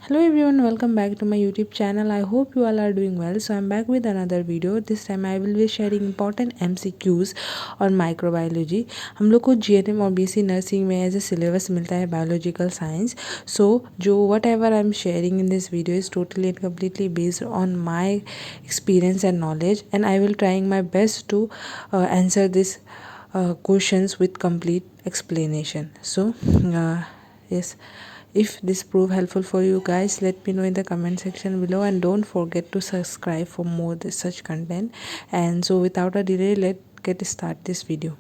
Hello everyone, welcome back to my YouTube channel. I hope you all are doing well. So I'm back with another video. This time I will be sharing important MCQs on microbiology. हम लोग को GNM और BSc nursing में as a syllabus मिलता है biological science. So जो whatever I am sharing in this video is totally and completely based on my experience and knowledge and I will trying my best to answer this questions with complete explanation. So yes, if this prove helpful for you guys, let me know in the comment section below and don't forget to subscribe for more this such content. And so without a delay, let's get start this video.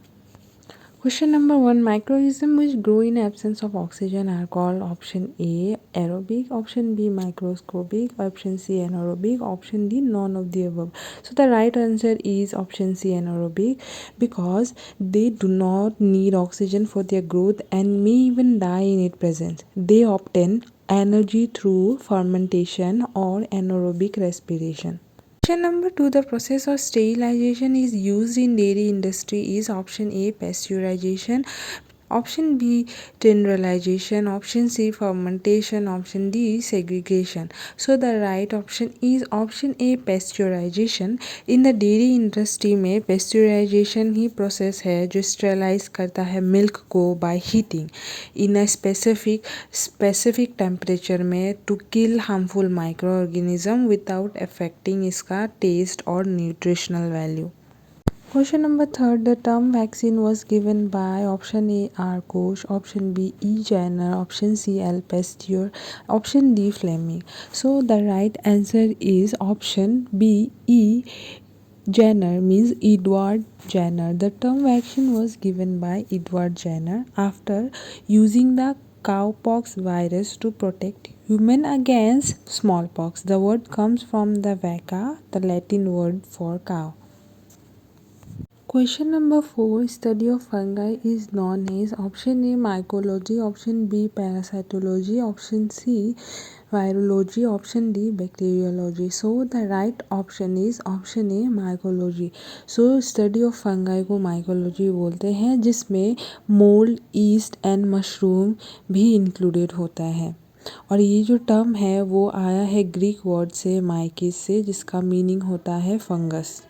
Question number 1. Microorganisms which grow in absence of oxygen are called option A aerobic, option B microscopic, option C anaerobic, option D none of the above. So the right answer is option C anaerobic, because they do not need oxygen for their growth and may even die in its presence. They obtain energy through fermentation or anaerobic respiration. Question number 2. The process of sterilization is used in dairy industry is option A pasteurization, option B mineralization, option C fermentation, option D segregation. So the right option is option A pasteurization. In the dairy industry में pasteurization ही process है जो sterilize करता है milk को by heating in a specific temperature में to kill harmful microorganism without affecting इसका taste और nutritional value. Question number 3. The term vaccine was given by option A R. Koch, option B E. Jenner, option C L. Pasteur, option D Fleming. So the right answer is option B E. Jenner, means Edward Jenner. The term vaccine was given by Edward Jenner after using the cowpox virus to protect human against smallpox. The word comes from the vacca, the Latin word for cow. Question number 4. Study of fungi is known as option A mycology, option B parasitology, option C virology, option D bacteriology. So the right option is option A mycology. So study of fungi को mycology बोलते हैं, जिसमें mould, east and mushroom भी included होता है. और ये जो टर्म है वो आया है ग्रीक वर्ड से माइकिस से, जिसका मीनिंग होता है fungus.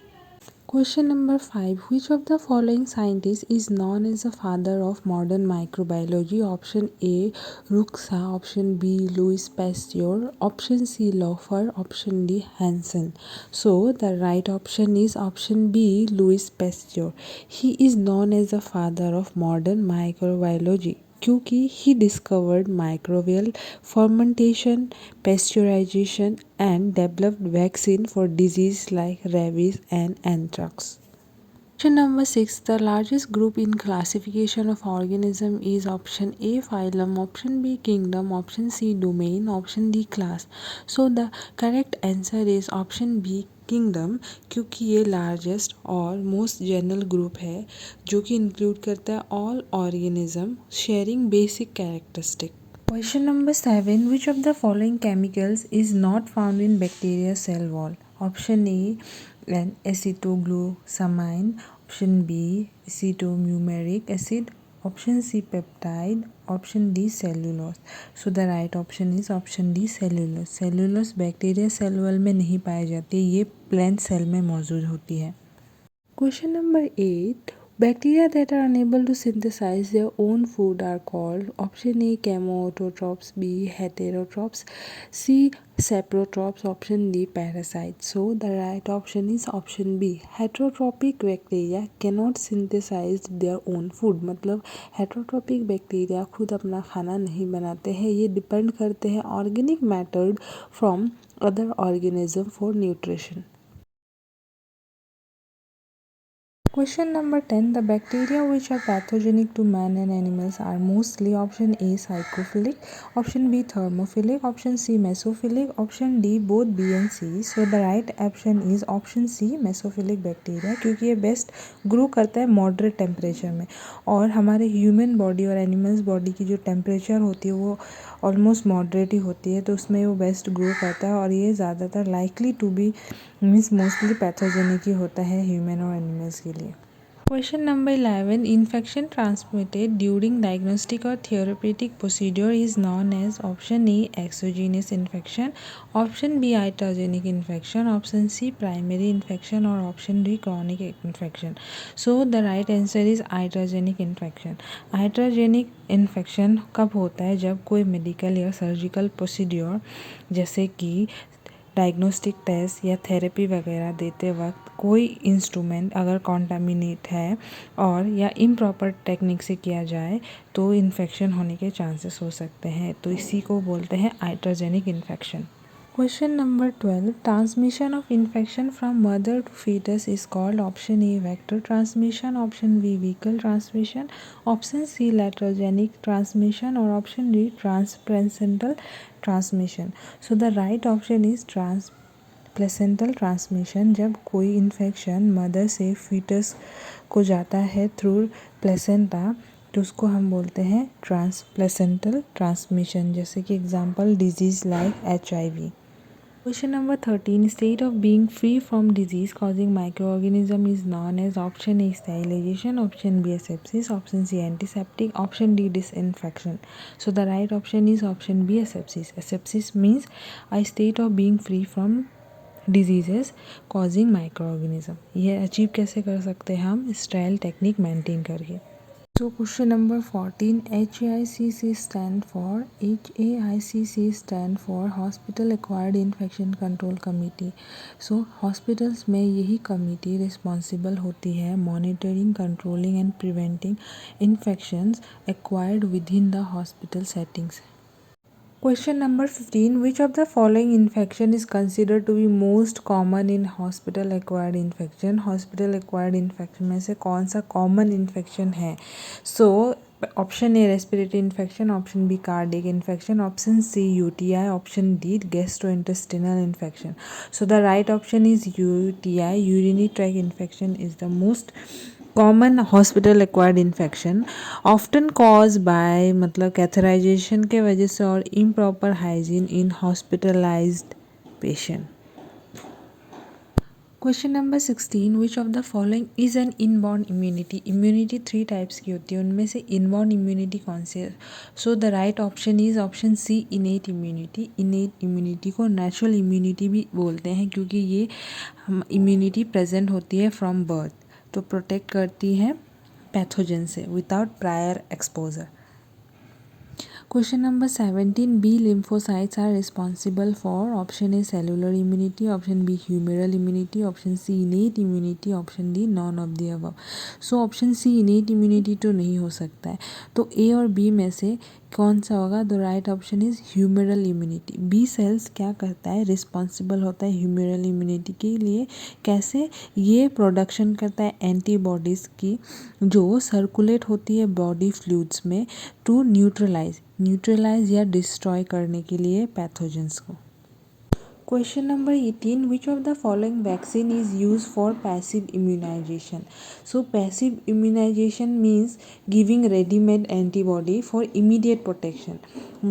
Question number 5. Which of the following scientists is known as the father of modern microbiology? Option A Ruxa, option B Louis Pasteur, option C Laufer, option D Hansen. So the right option is option B Louis Pasteur. He is known as the father of modern microbiology क्योंकि he discovered microbial fermentation, pasteurization and developed vaccine for disease like rabies and anthrax. Question number 6. The largest group in classification of organism is option A phylum, option B kingdom, option C domain, option D class. So the correct answer is option B kingdom, क्योंकि ये largest और most general group है जो कि include करता है all organism sharing basic characteristic. Question number 7. Which of the following chemicals is not found in bacteria cell wall? Option A acetoglucosamine, option B acetonumeric acid, option C peptide, option D cellulose. So the right option is option D cellulose. Cellulose bacteria cell wall में नहीं पाई जाती, ये plant cell में मौजूद होती है. Question number 8. Bacteria that are unable to synthesize their own food are called option A chemoautotrophs, B heterotrophs, C saprotrophs, option D parasites. So the right option is option B. Heterotrophic bacteria cannot synthesize their own food. मतलब heterotrophic bacteria खुद अपना खाना नहीं बनाते हैं, ये depend करते हैं organic matter from other organism for nutrition. Question number 10. The bacteria which are pathogenic to man and animals are mostly option A psychophilic, option B thermophilic, option C mesophilic, option D both B and C. So the right option is option C mesophilic bacteria, क्योंकि ये best grow करता है moderate temperature में, और हमारे human body और animals body की जो टेम्परेचर होती है वो ऑलमोस्ट मॉडरेट ही होती है, तो उसमें वो बेस्ट ग्रो करता है और ये ज़्यादातर likely to be means mostly pathogenic ही होता है ह्यूमन और एनिमल्स के लिए. Question number 11. Infection transmitted during diagnostic or therapeutic procedure is known as option A exogenous infection, option B iatrogenic infection, option C primary infection or option D chronic infection. So the right answer is iatrogenic infection. Iatrogenic infection कब होता है? जब कोई medical या surgical procedure जैसे कि diagnostic test या therapy वगैरह देते वक्त कोई इंस्ट्रूमेंट अगर कॉन्टामिनेट है और या इम्प्रॉपर टेक्निक से किया जाए तो इन्फेक्शन होने के चांसेस हो सकते हैं, तो इसी को बोलते हैं iatrogenic infection. Question number 12. Transmission of infection from mother to fetus is called option A vector transmission, option B vehicle transmission, option C laterogenic transmission or option D transplacental transmission. So the right option is transplacental transmission। जब कोई infection mother से foetus को जाता है through placenta तो उसको हम बोलते हैं ट्रांसप्लेसेंटल ट्रांसमिशन, जैसे कि example disease like HIV। Question number 13. State of being free from disease causing microorganism is known as option A sterilization, option B asepsis, option C antiseptic, option D disinfection. So the right option is option B asepsis. Asepsis means a state of being free from diseases causing microorganism। ये achieve कैसे कर सकते हैं हम? Sterile technique maintain करके। So question number 14. HAICC stand for Hospital Acquired Infection Control Committee। So hospitals में यही committee responsible होती है monitoring, controlling and preventing infections acquired with in the hospital settings. Question number 15. Which of the following infection is considered to be most common in hospital acquired infection? Hospital acquired infection में से कौन सा common infection है? So option A respiratory infection, option B cardiac infection, option C UTI, option D gastrointestinal infection. So the right option is UTI, urinary tract infection is the most common hospital acquired infection often cause by मतलब catheterisation के वजह से और improper hygiene in hospitalised patient. Question number 16. Which of the following is an inborn immunity? Immunity 3 types की होती है, उनमें से इनबॉर्न इम्यूनिटी कौन सी है? So the right option is option C innate immunity. Innate immunity को नेचुरल इम्यूनिटी भी बोलते हैं क्योंकि ये इम्यूनिटी प्रेजेंट होती है फ्रॉम बर्थ, तो प्रोटेक्ट करती है पैथोजन से without prior exposure. Question number 17. B lymphocytes are responsible for option A cellular immunity, option B humoral immunity, option C innate immunity, option D none of the above. So option C innate immunity तो नहीं हो सकता है, तो A और B में से कौन सा होगा? The right option is humoral immunity. B cells क्या करता है? रिस्पॉन्सिबल होता है ह्यूमरल इम्यूनिटी के लिए। कैसे? ये प्रोडक्शन करता है एंटीबॉडीज़ की जो सर्कुलेट होती है बॉडी फ्लूइड्स में टू न्यूट्रलाइज या डिस्ट्रॉय करने के लिए पैथोजेंस को। Question number 18. Which of the following vaccine is used for passive immunization? So passive immunization means giving ready-made antibody for immediate protection.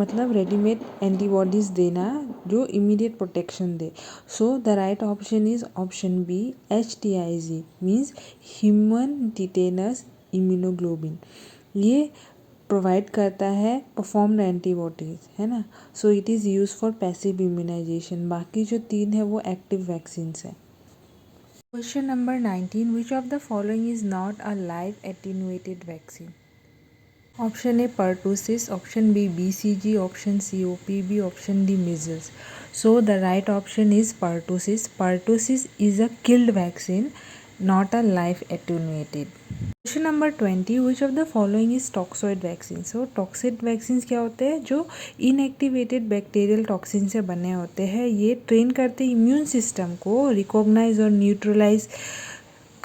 मतलब ready-made antibodies देना जो immediate protection they. So the right option is option B HTIG means human tetanus immunoglobulin। ये provide करता है preformed antibodies, है ना। So it is use for passive immunization. बाकी जो 3 है वो एक्टिव वैक्सीन्स है। Question number 19. Which of the following is not a live attenuated vaccine? Option A pertussis, option B BCG, option C OPV, option D measles. So the right option is pertussis. Pertussis is a killed vaccine, not a live attenuated। Question number 20. Which of the following is toxoid vaccine? So toxoid vaccine क्या होते हैं? जो inactivated bacterial toxin से बने होते हैं। ये train करते इम्यून सिस्टम को रिकॉग्नाइज और न्यूट्रलाइज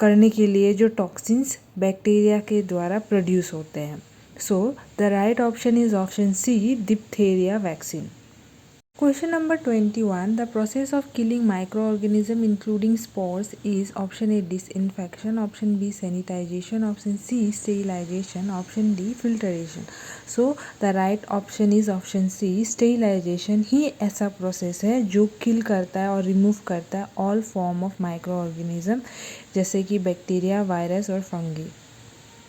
करने के लिए जो टॉक्सिन्स बैक्टीरिया के द्वारा प्रोड्यूस होते हैं। So the right option is option C diphtheria vaccine. Question number 21. The process of killing microorganism including spores is option A disinfection, option B sanitization, option C sterilization, option D filtration. So the right option is option C sterilization ही ऐसा process है जो किल करता है और remove करता है all form of microorganism जैसे कि बैक्टीरिया, वायरस और fungi.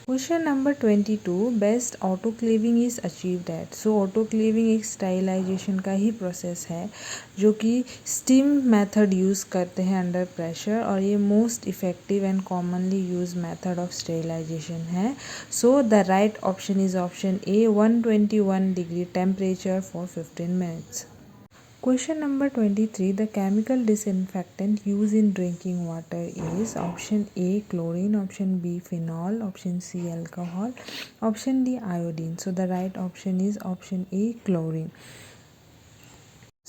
Question number 22. Best autoclaving is achieved at. So autoclaving एक स्टाइलाइजेशन का ही प्रोसेस है जो कि स्टीम मेथड यूज़ करते हैं अंडर प्रेशर और ये most effective and commonly use method of sterilisation है। So the right option is option A 121 degree temperature for 15 minutes. Question number 23. The chemical disinfectant used in drinking water is option A chlorine, option B phenol, option C alcohol, option D iodine. So the right option is option A chlorine.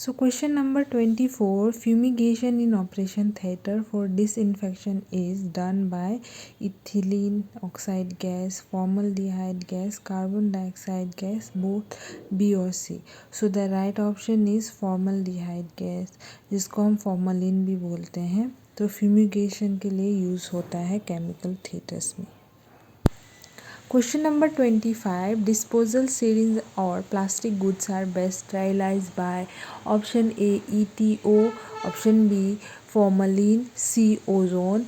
So question number 24. Fumigation in operation theatre for disinfection is done by ethylene oxide gas, formaldehyde gas, carbon dioxide gas, both B or C. So the right option is formaldehyde gas जिसको हम formalin भी बोलते हैं। तो fumigation के लिए use होता है केमिकल थिएटर्स में। Question number 25. Disposal syringe or plastic goods are best sterilized by option A ETO, option B formalin, C ozone,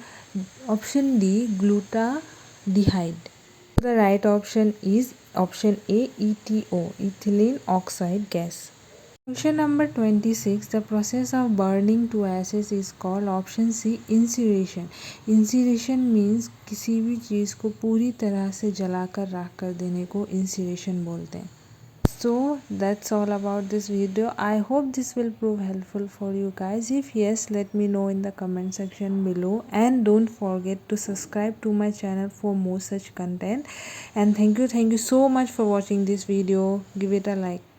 option D glutathione. The right option is option A ETO, ethylene oxide gas. Question number 26. The process of burning to ashes is called option C incineration. Incineration means किसी भी चीज़ को पूरी तरह से जलाकर राख कर देने को incineration बोलते हैं। So that's all about this video. I hope this will prove helpful for you guys. If yes, let me know in the comment section below and don't forget to subscribe to my channel for more such content. And thank you so much for watching this video. Give it a like.